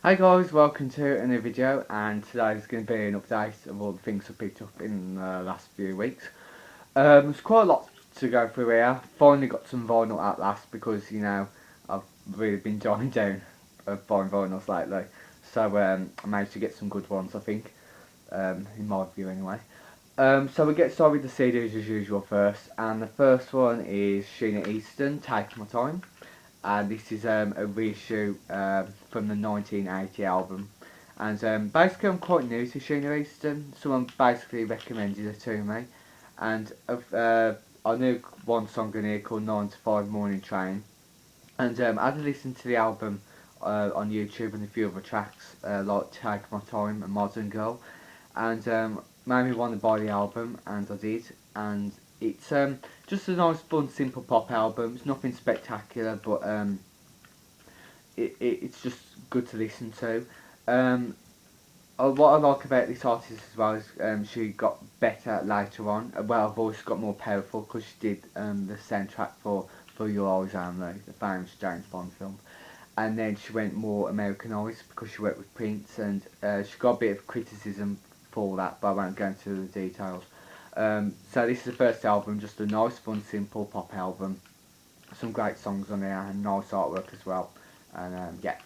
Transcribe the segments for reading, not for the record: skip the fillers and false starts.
Hi guys, welcome to a new video, and today is going to be an update of all the things I picked up in the last few weeks. There's quite a lot to go through here. Finally got some vinyl at last because, I've really been diving down buying vinyls lately. So I managed to get some good ones, I think, in my view anyway. So we get started with the CDs as usual first, and the first one is Sheena Easton, Take My Time. And this is a reissue from the 1980 album. And basically, I'm quite new to Sheena Easton. Someone basically recommended it to me, and I knew one song in here called 9 to 5 Morning Train. And I had to listen to the album on YouTube and a few other tracks like Take My Time and Modern Girl, and made me want to buy the album, and I did. And it's just a nice, fun, simple pop album. It's nothing spectacular, but it's just good to listen to. Um, what I like about this artist as well is she got better later on. Well, her voice got more powerful because she did the soundtrack for Your Eyes Only, the famous James Bond film. And then she went more Americanised because she worked with Prince, and she got a bit of criticism for that, but I won't go into the details. So this is the first album, just a nice, fun, simple pop album. Some great songs on there and nice artwork as well. And yeah.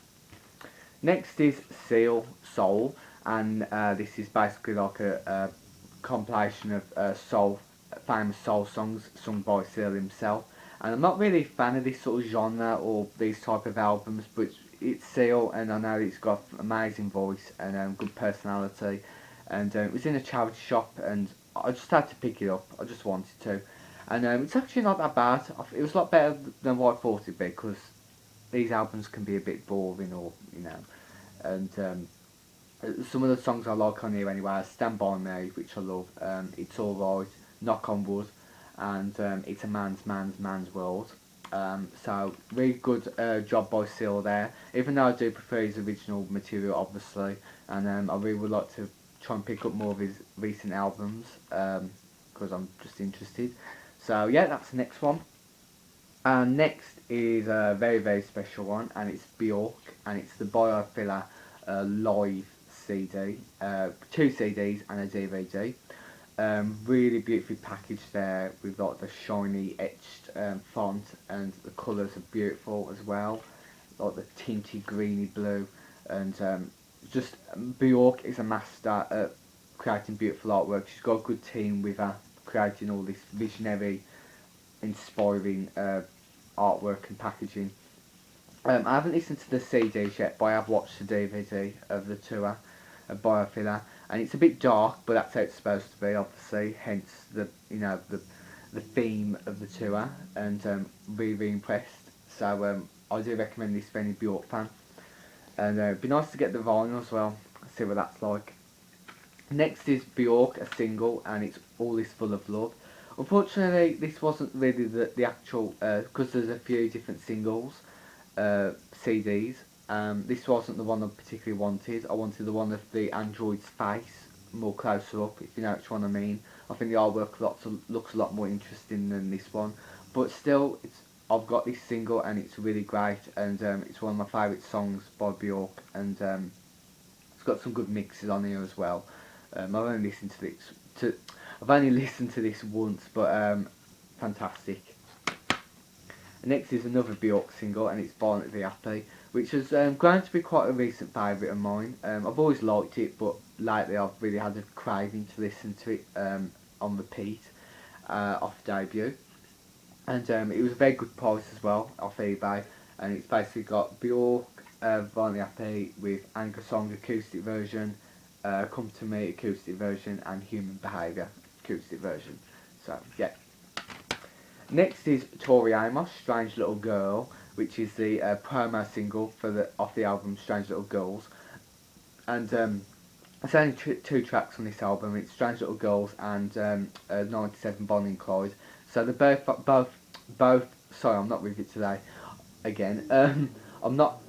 Next is Seal Soul, and this is basically like a compilation of famous soul songs sung by Seal himself. And I'm not really a fan of this sort of genre or these type of albums, but it's Seal, and I know it's got amazing voice and good personality. And it was in a charity shop, and I just had to pick it up. I just wanted to, and it's actually not that bad. It was a lot better than what I thought it'd be, because these albums can be a bit boring, or and some of the songs I like on here anyway. Stand By Me, which I love. It's Alright, Knock on Wood, and It's a Man's World. So really good job by Seal there. Even though I do prefer his original material, obviously, and I really would like to try and pick up more of his recent albums because I'm just interested. So yeah, that's the next one. And next is a very, very special one, and it's Bjork, and it's the Biofiller live CD, two CDs and a DVD. Really beautifully packaged there with like the shiny etched font, and the colours are beautiful as well, like the tinty greeny blue, and just Bjork is a master at creating beautiful artwork. She's got a good team with her creating all this visionary, inspiring artwork and packaging. I haven't listened to the CDs yet, but I have watched the DVD of the tour of Biofiller, and it's a bit dark, but that's how it's supposed to be, obviously. Hence the theme of the tour, and really, really impressed. So I do recommend this for any Bjork fan, and it'd be nice to get the vinyl as well. See what that's like. Next is Bjork, a single, and it's All Is Full of Love. Unfortunately, this wasn't really the actual, because there's a few different singles, CDs. This wasn't the one I particularly wanted. I wanted the one of the android's face, more closer up, if you know which one I mean. I think the artwork looks a lot more interesting than this one. But still, I've got this single, and it's really great, and it's one of my favourite songs by Bjork, and it's got some good mixes on here as well. I've only listened to this once, but fantastic. Next is another Bjork single, and it's Violently Happy, which has grown to be quite a recent favourite of mine. I've always liked it, but lately I've really had a craving to listen to it on repeat off debut. And it was a very good price as well off eBay, and it's basically got Bjork, Violently Happy with Anger Song acoustic version, Come to Me acoustic version, and Human Behaviour acoustic version. So yeah. Next is Tori Amos, Strange Little Girl, which is the promo single off the album Strange Little Girls, and there's only two tracks on this album. It's Strange Little Girls and 97 Bonnie and Clyde. So they're both. Sorry, I'm not with it today. Again, I'm not.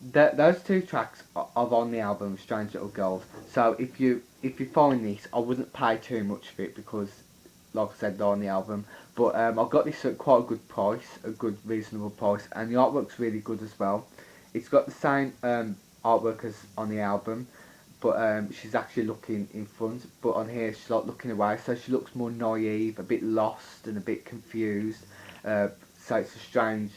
Those two tracks are on the album Strange Little Girls. So if you find this, I wouldn't pay too much for it because, like I said, they're on the album. But I got this at quite a good price, a good reasonable price, and the artwork's really good as well. It's got the same artwork as on the album, but she's actually looking in front. But on here, she's like looking away, so she looks more naive, a bit lost, and a bit confused. So it's a strange,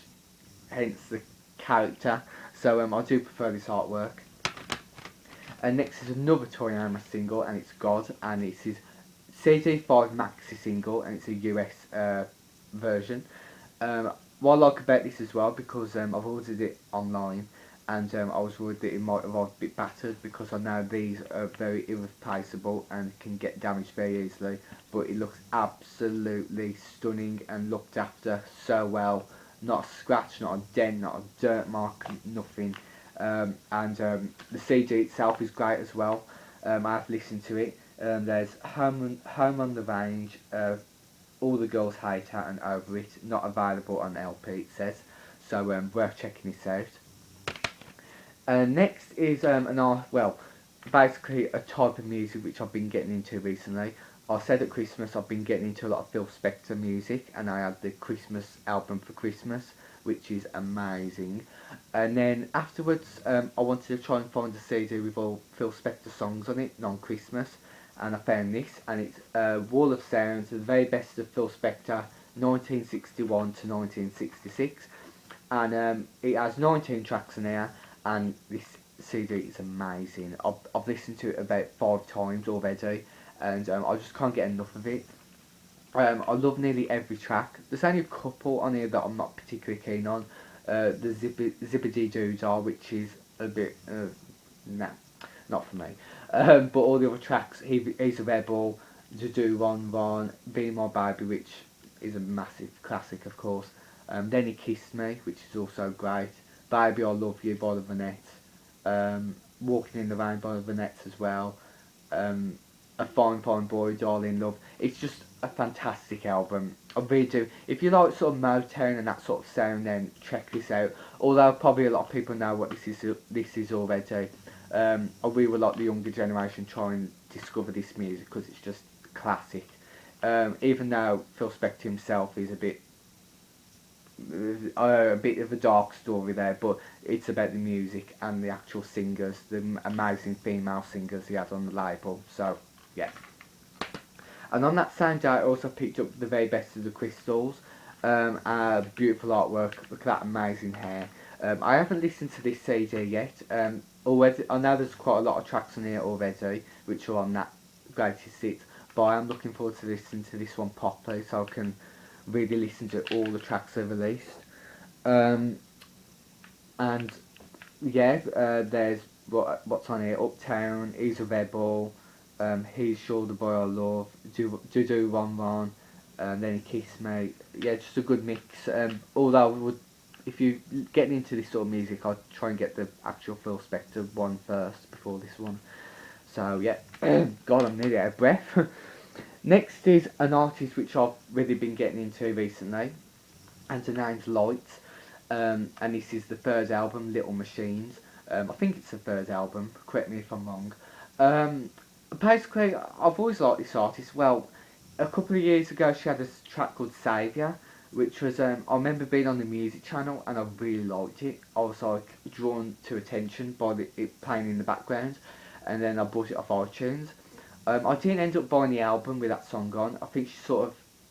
hence the character. So I do prefer this artwork. And next is another Tori Amos single, and it's God, and it's his CD5 maxi single, and it's a US version. What I like about this as well, because I've ordered it online, and I was worried that it might have arrived a bit battered, because I know these are very irreplaceable and can get damaged very easily, but it looks absolutely stunning and looked after so well. Not a scratch, not a dent, not a dirt mark, nothing. And the CD itself is great as well. I've listened to it. There's Home on the Range, All the Girls Hate Her and Over It, not available on LP it says, so worth checking this out. Next is basically a type of music which I've been getting into recently. I said at Christmas I've been getting into a lot of Phil Spector music, and I had the Christmas album for Christmas, which is amazing. And then afterwards, I wanted to try and find a CD with all Phil Spector songs on it, non-Christmas, and I found this, and it's Wall of Sounds, the very best of Phil Spector, 1961 to 1966, and it has 19 tracks in there, and this CD is amazing. I've listened to it about 5 times already, and I just can't get enough of it. I love nearly every track. There's only a couple on here that I'm not particularly keen on. The Zippity Doodah, which is a bit, nah, not for me. But all the other tracks, He's a Rebel, To Do Ron Ron, Be My Baby, which is a massive classic, of course. Then He Kissed Me, which is also great. Baby I Love You by the Vanette. Walking in the Rain by the Vanettes as well. A Fine Fine Boy, Darling Love. It's just a fantastic album. I really do. If you like sort of Motown and that sort of sound, then check this out. Although probably a lot of people know what this is already. I really would like the younger generation try and discover this music, because it's just classic. Even though Phil Spector himself is a bit of a dark story there, but it's about the music and the actual singers, the amazing female singers he had on the label. So yeah. And on that same day, I also picked up the very best of the Crystals. Beautiful artwork. Look at that amazing hair. I haven't listened to this CD yet. Already, I know there's quite a lot of tracks on here already, which are on that greatest hits. But I am looking forward to listening to this one properly, so I can really listen to all the tracks they've released. And yeah, there's what's on here: Uptown, He's a Rebel, He's Sure the Boy I Love, Do Ron Ron, and then He Kissed Me. Yeah, just a good mix. Although if you getting into this sort of music, I'd try and get the actual Phil Spector one first before this one. So yeah, God, I'm nearly out of breath. Next is an artist which I've really been getting into recently, and her name's Lights. And this is the third album, Little Machines. I think it's the third album, correct me if I'm wrong. Basically, I've always liked this artist. Well, a couple of years ago she had a track called Saviour, which was, I remember being on the music channel and I really liked it. I was like drawn to attention by it playing in the background, and then I bought it off iTunes. I didn't end up buying the album with that song on. I think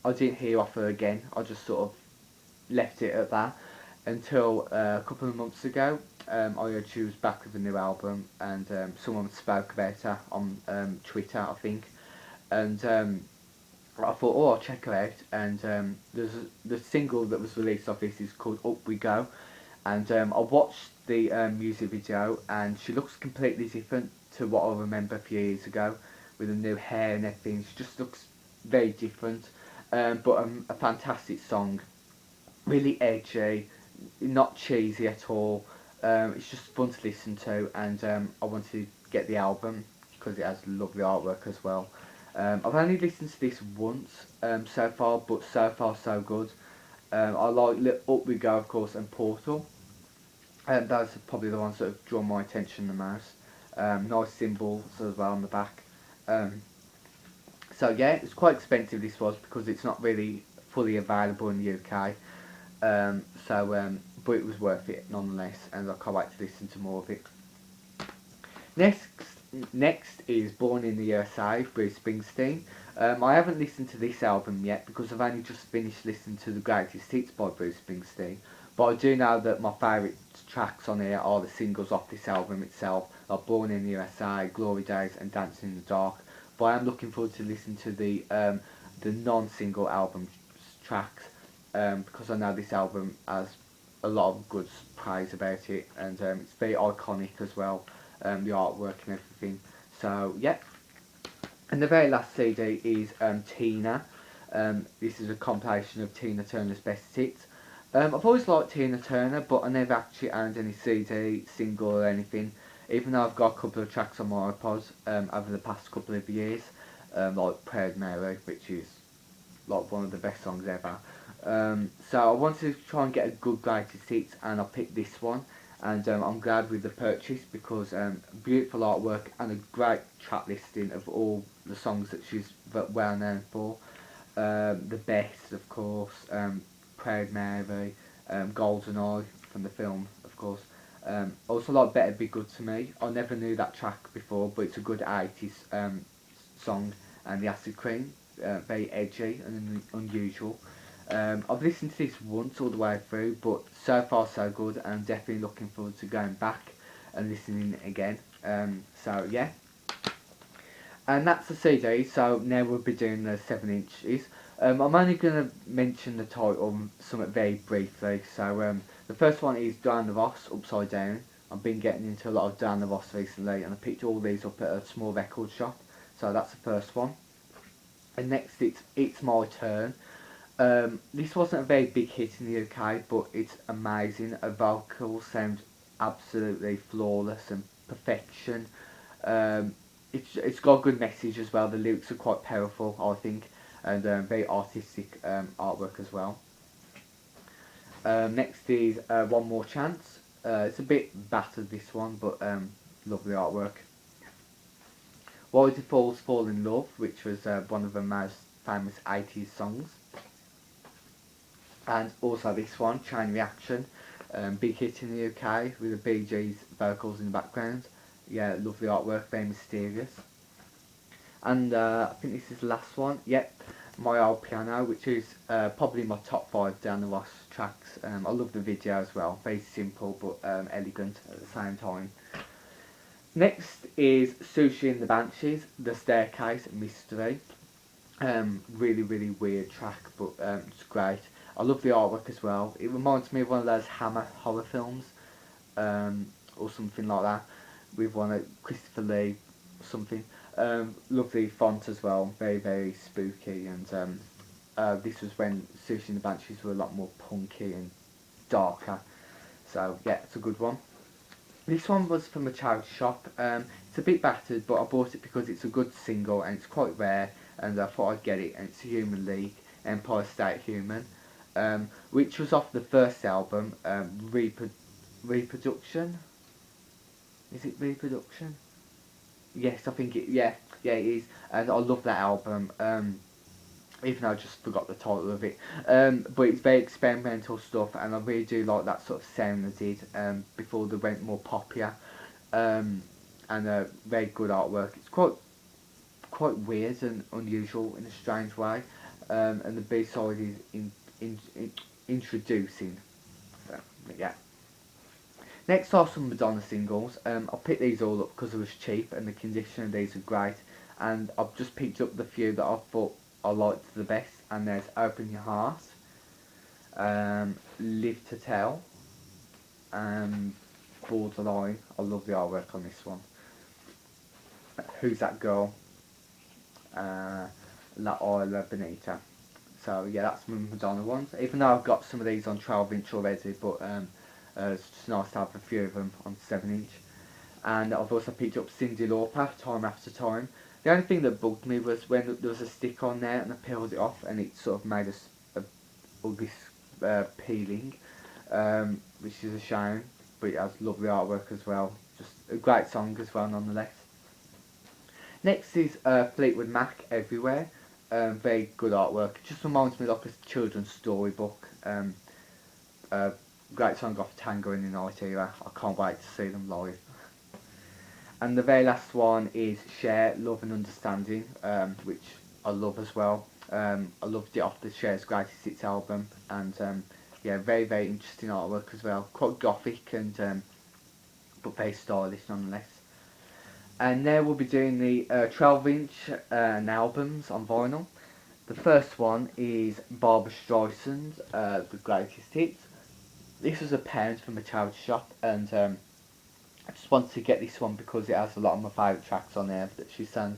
I didn't hear off her again. I just sort of left it at that until a couple of months ago. I heard she was back with a new album, and someone spoke about her on Twitter, I think, and I thought, oh, I'll check her out. And the single that was released off this is called Up We Go, and I watched the music video, and she looks completely different to what I remember a few years ago, with the new hair and everything. She just looks very different, but a fantastic song, really edgy, not cheesy at all. It's just fun to listen to, and I wanted to get the album because it has lovely artwork as well. I've only listened to this once so far, but so far so good. I like Up We Go, of course, and Portal. Those are probably the ones that have drawn my attention the most. Nice symbols as well on the back. Um, so yeah, it's quite expensive this was, because it's not really fully available in the UK. So but it was worth it nonetheless, and I can't wait to listen to more of it. Next, next is Born in the USA, Bruce Springsteen. I haven't listened to this album yet because I've only just finished listening to the greatest hits by Bruce Springsteen. But I do know that my favourite tracks on here are the singles off this album itself, like Born in the USA, Glory Days, and Dancing in the Dark. But I am looking forward to listening to the non-single album tracks, because I know this album has a lot of good praise about it, and it's very iconic as well, the artwork and everything. So yeah, and the very last CD is Tina. This is a compilation of Tina Turner's best hits. I've always liked Tina Turner, but I never actually owned any CD, single or anything, even though I've got a couple of tracks on my iPod over the past couple of years, like Proud Mary, which is like one of the best songs ever. So I wanted to try and get a good greatest hits, and I picked this one, and I'm glad with the purchase because beautiful artwork and a great track listing of all the songs that she's well known for. The best, of course, Proud Mary, Golden Eye from the film, of course. Also like Better Be Good to Me. I never knew that track before, but it's a good 80s song. And the Acid Cream, very edgy and unusual. I've listened to this once all the way through, but so far so good, and I'm definitely looking forward to going back and listening again. So yeah, and that's the CD. So now we'll be doing the 7 inches. I'm only going to mention the title somewhat very briefly. So the first one is Diana Ross, Upside Down. I've been getting into a lot of Diana Ross recently, and I picked all these up at a small record shop. So that's the first one. And next It's My Turn. This wasn't a very big hit in the UK, but it's amazing. Her vocals sound absolutely flawless and perfection. It's got a good message as well. The lyrics are quite powerful, I think, and very artistic artwork as well. Next is One More Chance. It's a bit battered, this one, but lovely artwork. Why Do Fools Fall in Love, which was one of the most famous 80s songs. And also this one, Chain Reaction, big hit in the UK with the Bee Gees vocals in the background. Yeah, lovely artwork, very mysterious. And I think this is the last one. Yep, My Old Piano, which is probably my top 5 Diana Ross tracks. I love the video as well, very simple but elegant at the same time. Next is Sushi and the Banshees, The Staircase Mystery. Really, really weird track, but it's great. I love the artwork as well. It reminds me of one of those Hammer horror films, or something like that, with one of Christopher Lee, or something. Lovely font as well, very, very spooky, and this was when Sushi and the Banshees were a lot more punky and darker. So yeah, it's a good one. This one was from a charity shop. It's a bit battered, but I bought it because it's a good single and it's quite rare, and I thought I'd get it. And it's a Human League, Empire State Human, which was off the first album, Reproduction. Is it Reproduction? Yes, I think it. Yeah, yeah, it is. And I love that album. Even though I just forgot the title of it. But it's very experimental stuff, and I really do like that sort of sound they did before they went more popular. And very good artwork. It's quite weird and unusual in a strange way. And the B side is introducing. So, yeah. Next are some Madonna singles. I picked these all up because it was cheap and the condition of these are great. And I've just picked up the few that I thought I liked the best. And there's Open Your Heart, Live to Tell, Borderline. I love the artwork on this one. Who's That Girl? La Isla Bonita. So yeah, that's my Madonna ones. Even though I've got some of these on 12-inch already, but it's just nice to have a few of them on 7-inch. And I've also picked up Cyndi Lauper, Time After Time. The only thing that bugged me was when there was a stick on there and I peeled it off and it sort of made all this peeling, which is a shame, but it has lovely artwork as well. Just a great song as well, nonetheless. Next is Fleetwood Mac, Everywhere. Very good artwork. It just reminds me like a children's storybook. Great song off Tango in the Night era. I can't wait to see them live. And the very last one is Share, Love and Understanding, which I love as well. I loved it off the Share's Greatest Hits album, and yeah, very very interesting artwork as well. Quite gothic and but very stylish nonetheless. And now we'll be doing the 12-inch albums on vinyl. The first one is Barbra Streisand, The Greatest Hits. This was £1 from a charity shop, and I just wanted to get this one because it has a lot of my favourite tracks on there that she sang.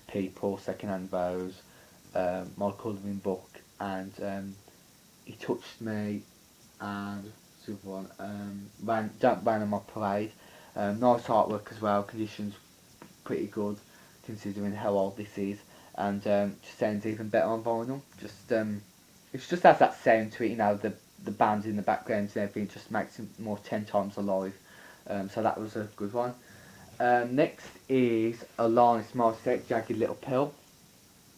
People, Second Hand Rose, My Colouring Book, and He Touched Me, and super one, Don't Rain on My Parade. Nice artwork as well, conditions pretty good considering how old this is, and just sounds even better on vinyl. Just it just has that sound to it, you know, the band in the background and everything just makes it more 10 times alive. So that was a good one. Next is Alanis Morissette, Jagged Little Pill.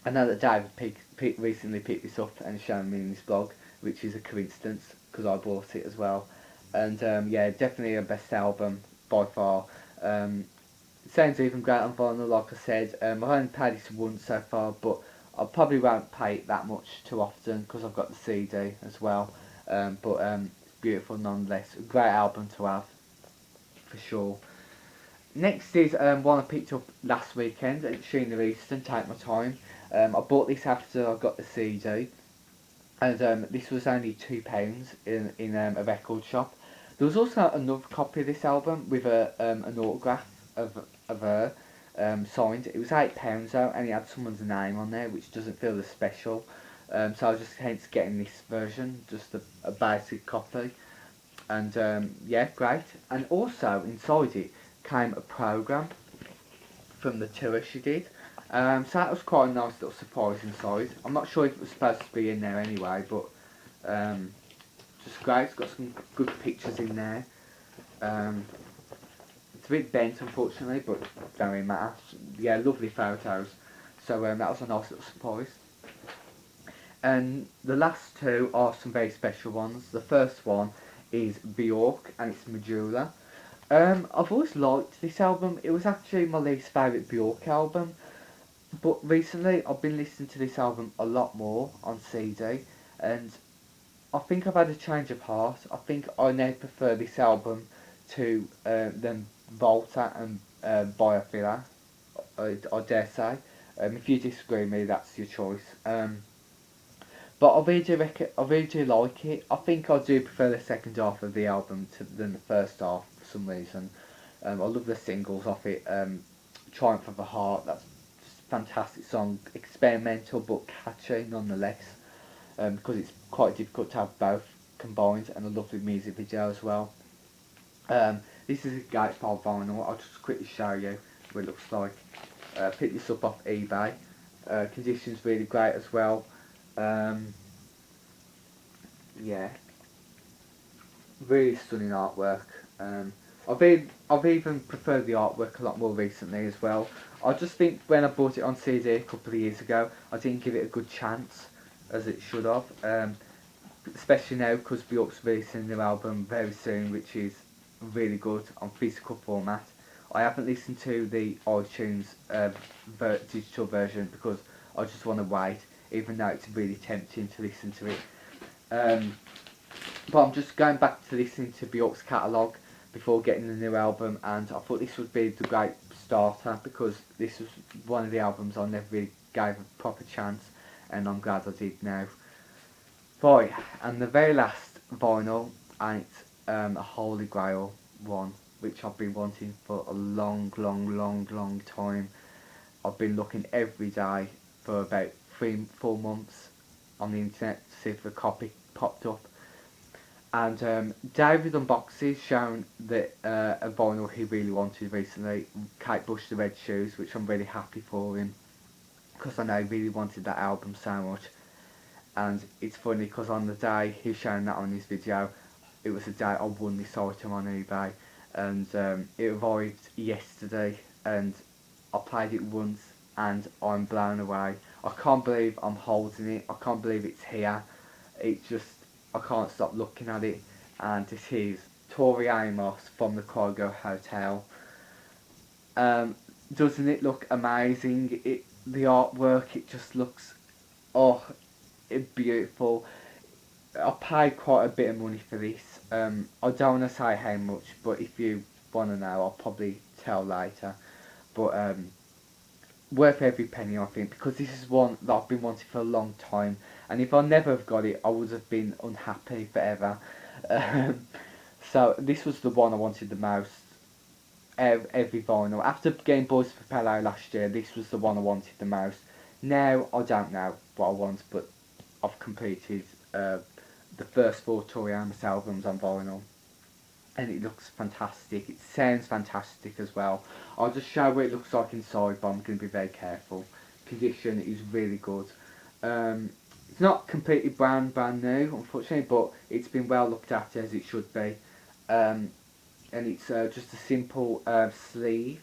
I know that David recently picked this up and shown me in his blog, which is a coincidence because I bought it as well. And yeah, definitely a best album by far. It sounds even great on vinyl, like I said. I've only paid this once so far, but I probably won't pay it that much too often because I've got the CD as well. But it's beautiful nonetheless. A great album to have, for sure. Next is one I picked up last weekend at Sheena Easton, Take My Time. I bought this after I got the CD, and this was only £2 in a record shop. There was also another copy of this album with an autograph of her signed. It was £8 though, and it had someone's name on there, which doesn't feel as special. So I was just hence getting this version, just a basic copy. And yeah, great. And also inside it came a programme from the tour she did. So that was quite a nice little surprise inside. I'm not sure if it was supposed to be in there anyway, but just great. It's got some good pictures in there. It's a bit bent unfortunately, but don't really matter. Yeah, lovely photos. So that was a nice little surprise. And the last two are some very special ones. The first one is Bjork and it's Medulla. I've always liked this album. It was actually my least favourite Bjork album, but recently I've been listening to this album a lot more on CD, and I think I've had a change of heart. I think I now prefer this album to than Volta and Biofila. I dare say. If you disagree with me, that's your choice. But I really do like it. I think I do prefer the second half of the album than the first half for some reason. I love the singles off it. Triumph of the Heart, that's just a fantastic song. Experimental but catchy nonetheless. Because it's quite difficult to have both combined, and a lovely music video as well. This is a Gatesfile vinyl. I'll just quickly show you what it looks like. Picked this up off eBay. Conditions really great as well. Yeah, really stunning artwork. I've even preferred the artwork a lot more recently as well. I just think when I bought it on CD a couple of years ago, I didn't give it a good chance as it should have. Especially now because Bjork's releasing a new album very soon, which is really good on physical format. I haven't listened to the iTunes digital version because I just want to wait, even though it's really tempting to listen to it. But I'm just going back to listening to Bjork's catalogue before getting the new album, and I thought this would be the great starter because this was one of the albums I never really gave a proper chance, and I'm glad I did now. Right, and the very last vinyl, and it's a Holy Grail one, which I've been wanting for a long time. I've been looking every day for about 3-4 months on the internet to see if a copy popped up. And David Unboxes shown that a vinyl he really wanted recently, Kate Bush, The Red Shoes, which I'm really happy for him because I know he really wanted that album so much. And it's funny because on the day he shown that on his video, it was the day I won this item on eBay, and it arrived yesterday, and I played it once and I'm blown away. I can't believe I'm holding it. I can't believe it's here. It just, I can't stop looking at it. and this is Tori Amos from the Cargo Hotel. Um, doesn't it look amazing? The artwork, it just looks, oh, beautiful. I paid quite a bit of money for this. I don't want to say how much, but if you want to know, I'll probably tell later. But worth every penny, I think, because this is one that I've been wanting for a long time. And if I never have got it, I would have been unhappy forever. Um, so this was the one I wanted the most. Every vinyl. After getting Boys for Pele last year, this was the one I wanted the most. Now I don't know what I want, but I've completed the first four Tori Amos albums on vinyl, and it looks fantastic. It sounds fantastic as well. I'll just show what it looks like inside, but I'm going to be very careful. Condition is really good. It's not completely brand new, unfortunately, but it's been well looked after as it should be. And it's just a simple sleeve.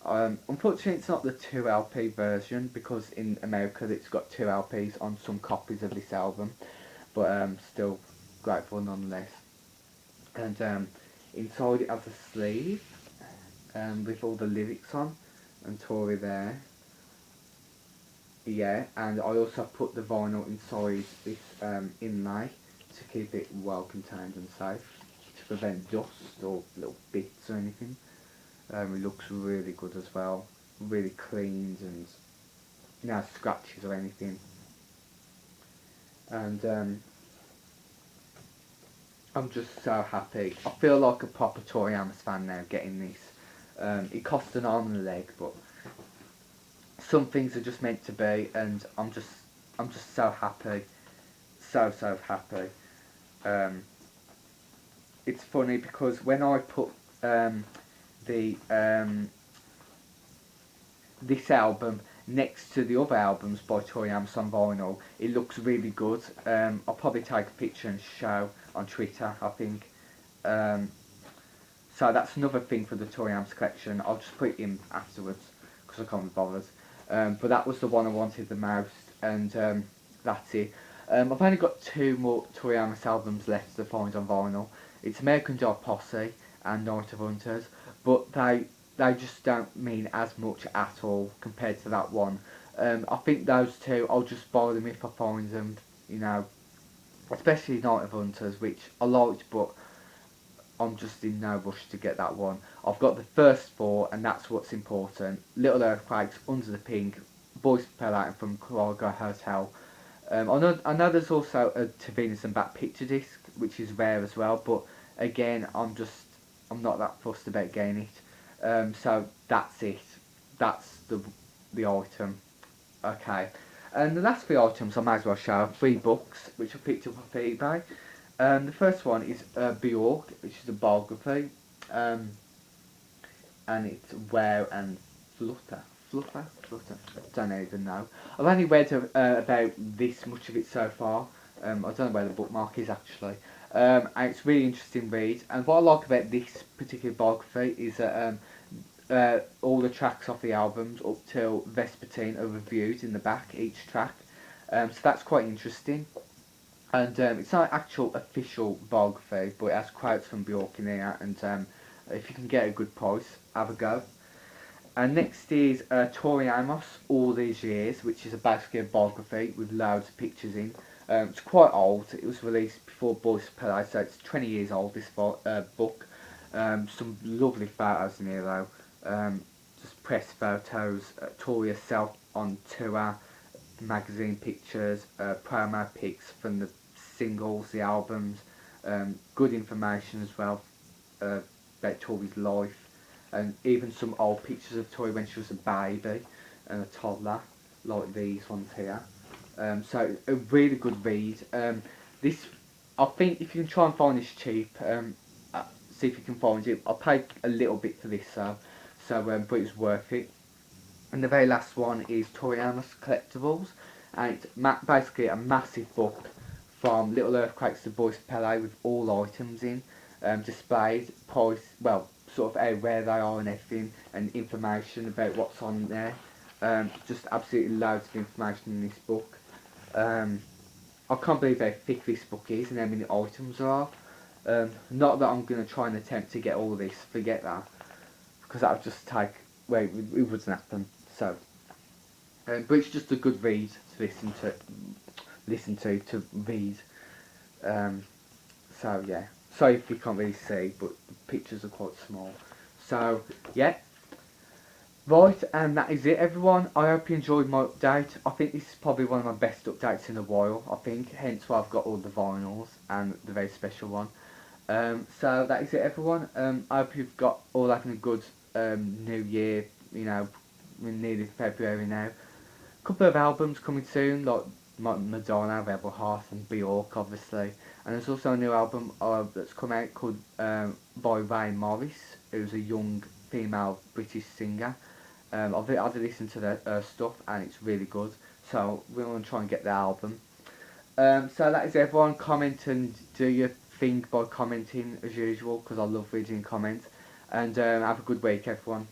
Unfortunately, it's not the 2 LP version because in America it's got 2 LPs on some copies of this album, but still grateful nonetheless. And inside it has a sleeve with all the lyrics on and Tori there. Yeah, and I also put the vinyl inside this inlay to keep it well contained and safe to prevent dust or little bits or anything. It looks really good as well, really cleaned and no scratches or anything. And I'm just so happy. I feel like a proper Tori Amos fan now getting this. It cost an arm and a leg, but some things are just meant to be, and I'm just so happy, so happy. Um, it's funny because when I put the this album next to the other albums by Tori Amos on vinyl, it looks really good. I'll probably take a picture and show on Twitter, I think. Um, so that's another thing for the Tori Amos collection. I'll just put it in afterwards because I can't be bothered. But that was the one I wanted the most, and that's it. I've only got 2 more Tori Amos albums left to find on vinyl. It's American Dog Posse and Night of Hunters, but they just don't mean as much at all compared to that one. I think those 2, I'll just buy them if I find them, you know, especially Night of Hunters, which I liked, but I'm just in no rush to get that one. I've got the first 4, and that's what's important. Little Earthquakes, Under the Pink, Boys Fell Out from Cargo Hotel. I know there's also a To Venus and Back picture disc, which is rare as well, but again, I'm not that fussed about getting it. So that's it. That's the item. Okay. And the last 3 items I might as well show 3 books, which I picked up off eBay. The first one is Bjork, which is a biography, and it's Wear and Flutter. Flutter. I don't even know. I've only read about this much of it so far. I don't know where the bookmark is actually. And it's a really interesting read. And what I like about this particular biography is that all the tracks off the albums up till Vespertine are reviewed in the back, each track. So that's quite interesting. And it's not an actual official biography, but it has quotes from Bjork in here, and if you can get a good price, have a go. And next is Tori Amos, All These Years, which is basically a biography with loads of pictures in. It's quite old, it was released before Boys Play, so it's 20 years old, this book. Some lovely photos in here though, just press photos, Tori herself on tour, magazine pictures, promo pics from the singles, the albums, good information as well about Tori's life, and even some old pictures of Tori when she was a baby and a toddler, like these ones here. So a really good read. This, I think, if you can try and find this cheap, see if you can find it. I paid a little bit for this, but it's worth it. And the very last one is Tori Amos Collectibles, and it's basically a massive book from Little Earthquakes to Boys Pele with all items in, displayed, price, well, sort of where they are and everything, and information about what's on there. Just absolutely loads of information in this book. I can't believe how thick this book is and how many items there are. Not that I'm going to try and attempt to get all this, forget that, because that would just take, well, it wouldn't happen. So, but it's just a good read to to read. Um, so yeah, sorry if you can't really see, but the pictures are quite small. So yeah, right, and that is it, everyone. I hope you enjoyed my update. I think this is probably one of my best updates in a while. I think, hence why I've got all the vinyls and the very special one. So that is it, everyone. I hope you've got all having a good New Year. You know, we're nearly February now. Couple of albums coming soon, like Madonna, Rebel Heart, and Bjork, obviously. And there's also a new album that's come out called by Ray Morris, who's a young female British singer. I've listened to their stuff and it's really good. So we're going to try and get the album. So that is everyone. Comment and do your thing by commenting as usual, because I love reading comments. And have a good week, everyone.